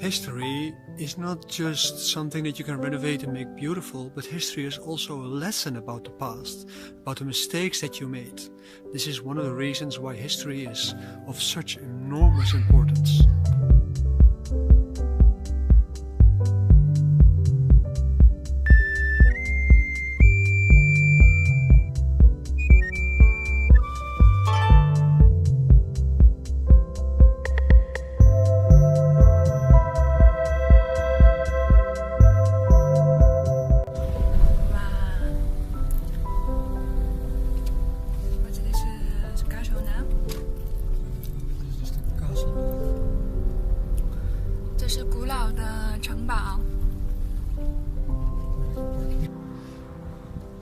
History is not just something that you can renovate and make beautiful, but history is also a lesson about the past, about the mistakes that you made. This is one of the reasons why history is of such enormous importance.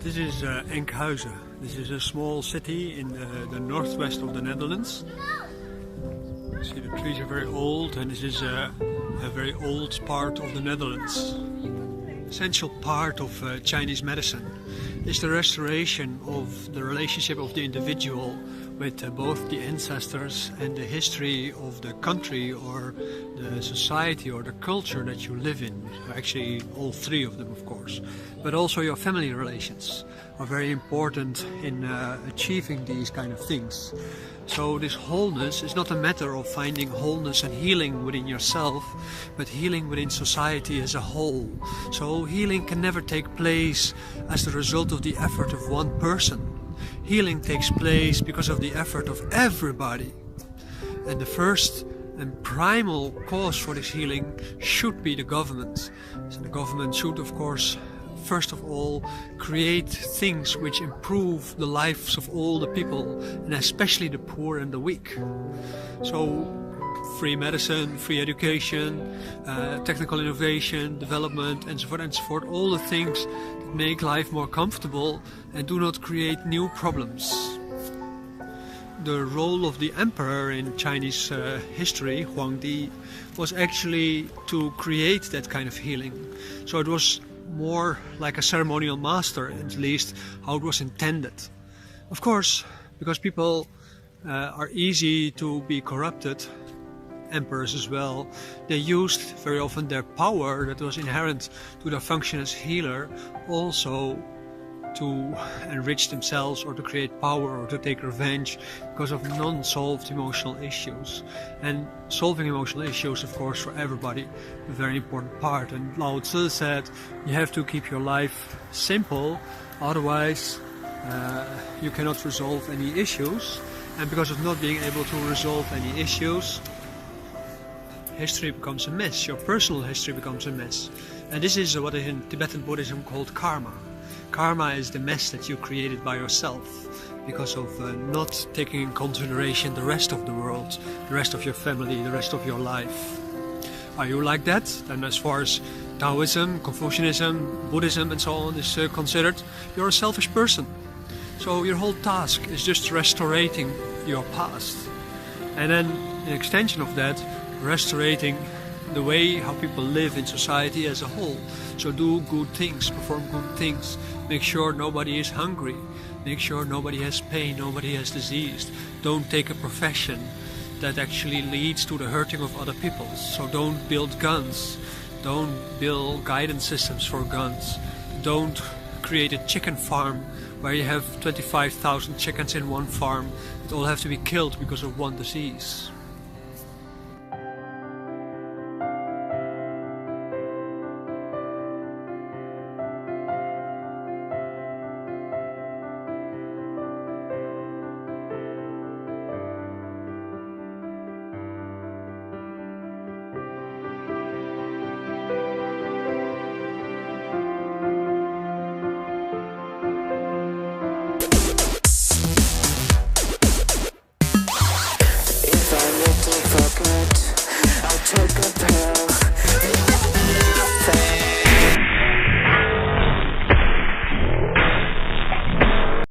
This is Enkhuizen. This is a small city in the northwest of the Netherlands. You see the trees are very old, and this is a very old part of the Netherlands. Essential part of Chinese medicine is the restoration of the relationship of the individual with both the ancestors and the history of the country or the society or the culture that you live in. Actually, all three of them, of course. But also your family relations are very important in achieving these kind of things. So this wholeness is not a matter of finding wholeness and healing within yourself, but healing within society as a whole. So healing can never take place as the result of the effort of one person. Healing takes place because of the effort of everybody. And the first and primal cause for this healing should be the government. So the government should, of course, first of all, create things which improve the lives of all the people, and especially the poor and the weak. So free medicine, free education, technical innovation, development, and so forth, all the things that make life more comfortable and do not create new problems. The role of the emperor in Chinese history, Huangdi, was actually to create that kind of healing. So it was more like a ceremonial master, at least how it was intended. Of course, because people are easy to be corrupted, emperors as well, they used very often their power that was inherent to their function as healer also to enrich themselves or to create power or to take revenge because of non-solved emotional issues. And solving emotional issues, of course, for everybody, a very important part. And Lao Tzu said, you have to keep your life simple, otherwise you cannot resolve any issues. And because of not being able to resolve any issues, history becomes a mess, your personal history becomes a mess. And this is what is in Tibetan Buddhism called karma. Karma is the mess that you created by yourself because of not taking in consideration the rest of the world, the rest of your family, the rest of your life. Are you like that? Then as far as Daoism, Confucianism, Buddhism and so on is considered, you're a selfish person. So your whole task is just restoring your past. And then in extension of that, restoring the way how people live in society as a whole. So do good things, perform good things, make sure nobody is hungry, make sure nobody has pain, nobody has disease. Don't take a profession that actually leads to the hurting of other people. So don't build guns, don't build guidance systems for guns, don't create a chicken farm where you have 25,000 chickens in one farm that all have to be killed because of one disease.